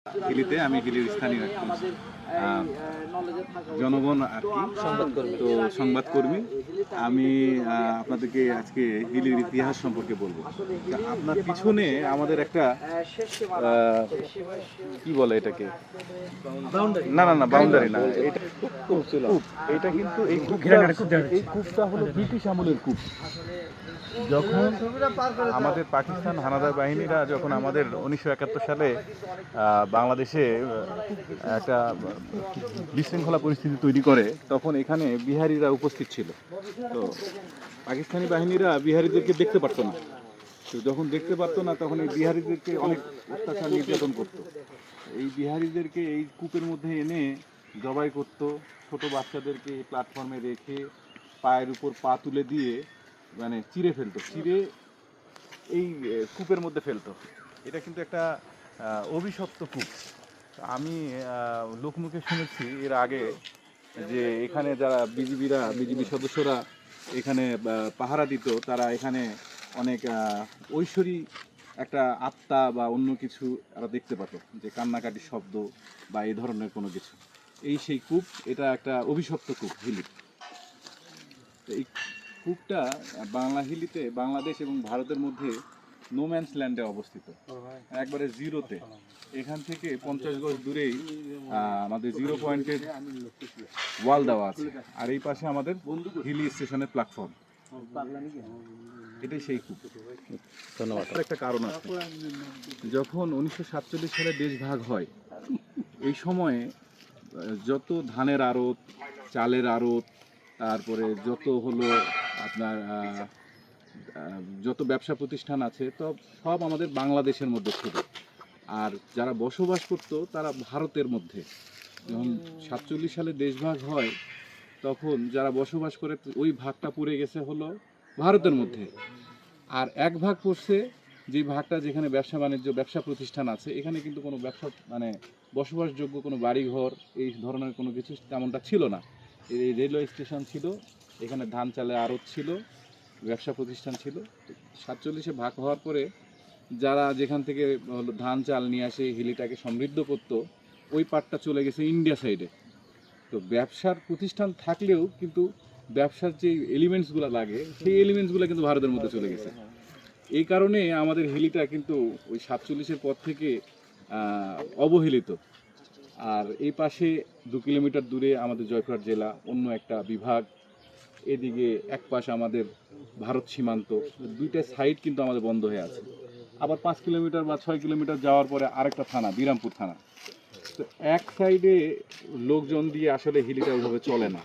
হিলিতে আমি হিলির স্থানীয় জনগণ আর কি তো সংবাদকর্মী। আমি আপনাদেরকে আজকে হিলির ইতিহাস সম্পর্কে বলবো। আপনার পিছনে আমাদের একটা কি বলে এটাকে, না না না বাউন্ডারি না, এটা কূপ ছিল। এটা কিন্তু এই কূপটা হলো ব্রিটিশ আমলের কূপ। যখন আমাদের পাকিস্তান হানাদার বাহিনীরা যখন আমাদের 1971 সালে বাংলাদেশে একটা বিশৃঙ্খলা পরিস্থিতি তৈরি করে, তখন এখানে বিহারিরা উপস্থিত ছিল। তো পাকিস্তানি বাহিনীরা বিহারিদেরকে দেখতে পারতো না। তো যখন দেখতে পারতো না তখন এই বিহারিদেরকে অনেক অত্যাচার নির্যাতন করত। এই বিহারিদেরকে এই কূপের মধ্যে এনে জবাই করতো। ছোট বাচ্চাদেরকে প্ল্যাটফর্মে রেখে পায়ের উপর পা তুলে দিয়ে মানে চিরে ফেলতো, চিরে এই কূপের মধ্যে ফেলতো। এটা কিন্তু একটা অভিশপ্ত কূপ। আমি লোকমুখে শুনেছি এর আগে যে এখানে যারা বিজিবি সদস্যরা এখানে পাহারা দিত, তারা এখানে অনেক ঐশ্বরী একটা আত্মা বা অন্য কিছু তারা দেখতে পেত, যে কান্নাকাটির শব্দ বা এই ধরনের কোনো কিছু। এই সেই কূপ, এটা একটা অভিশপ্ত কূপ হিলি। এই কূপটা বাংলা হিলিতে বাংলাদেশ এবং ভারতের মধ্যে নোম্যান্স ল্যান্ডে অবস্থিত, একবারে জিরোতে। এখান থেকে 50 গজ দূরেই আমাদের 0 পয়েন্টের ওয়াল দেওয়া আছে, আর এই পাশে আমাদের হিলি স্টেশনের প্ল্যাটফর্ম। এটাই সেই কূপ। ধন্যবাদ। একটা কারণ আছে, যখন 1947 সালে দেশ ভাগ হয়, এই সময়ে যত ধানের আড়ত, চালের আড়ত, তারপরে যত হলো আপনার যত ব্যবসা প্রতিষ্ঠান আছে, তো সব আমাদের বাংলাদেশের মধ্যে ছিল। আর যারা বসবাস করতো তারা ভারতের মধ্যে। যখন 47 সালে দেশভাগ হয়, তখন যারা বসবাস করে ওই ভাগটা পড়ে গেছে হলো ভারতের মধ্যে। আর এক ভাগ পড়ছে যে ভাগটা যেখানে ব্যবসা বাণিজ্য, ব্যবসা প্রতিষ্ঠান আছে, এখানে কিন্তু কোনো ব্যবসা মানে বসবাসযোগ্য কোনো বাড়িঘর এই ধরনের কোনো কিছু তেমনটা ছিল না। এই রেলওয়ে স্টেশন ছিল, এখানে ধান চালের আড়ত ছিল, ব্যবসা প্রতিষ্ঠান ছিল। 47-এ ভাগ হওয়ার পরে যারা যেখান থেকে ধান চাল নিয়ে আসে হিলিটাকে সমৃদ্ধ করতো, ওই পাটটা চলে গেছে ইন্ডিয়া সাইডে। তো ব্যবসার প্রতিষ্ঠান থাকলেও কিন্তু ব্যবসার যে এলিমেন্টসগুলো লাগে, সেই এলিমেন্টসগুলো কিন্তু ভারতের মধ্যে চলে গেছে। এই কারণে আমাদের হিলিটা কিন্তু ওই 47-এর পর থেকে অবহেলিত। আর এই পাশে 2 কিলোমিটার দূরে আমাদের জয়পুরহাট জেলা, অন্য একটা বিভাগ। এদিকে এক পাশে আমাদের ভারত সীমান্ত, দুইটা সাইড কিন্তু আমাদের বন্ধ হয়ে আছে। আবার 5 কিলোমিটার বা 6 কিলোমিটার যাওয়ার পরে আরেকটা থানা, বিরামপুর থানা। তো এক সাইডে লোকজন দিয়ে আসলে হিলিটা ওইভাবে চলে না।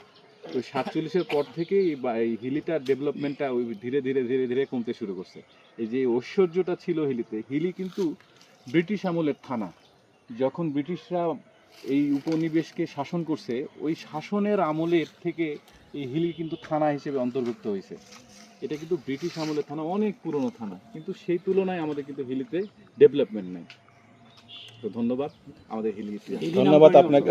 তো 47-এর পর থেকেই এই হিলিটার ডেভেলপমেন্টটা ওই ধীরে ধীরে ধীরে ধীরে কমতে শুরু করছে। এই যে ঐশ্বর্যটা ছিল হিলিতে, হিলি কিন্তু ব্রিটিশ আমলের থানা। যখন ব্রিটিশরা এই উপনিবেশকে শাসন করছে, ওই শাসনের আমলের থেকে এই হিলি কিন্তু থানা হিসেবে অন্তর্ভুক্ত হয়েছে। এটা কিন্তু ব্রিটিশ আমলের থানা, অনেক পুরনো থানা, কিন্তু সেই তুলনায় আমাদের কিন্তু হিলিতে ডেভেলপমেন্ট নেই। তো ধন্যবাদ আমাদের হিলি। ধন্যবাদ আপনাকে।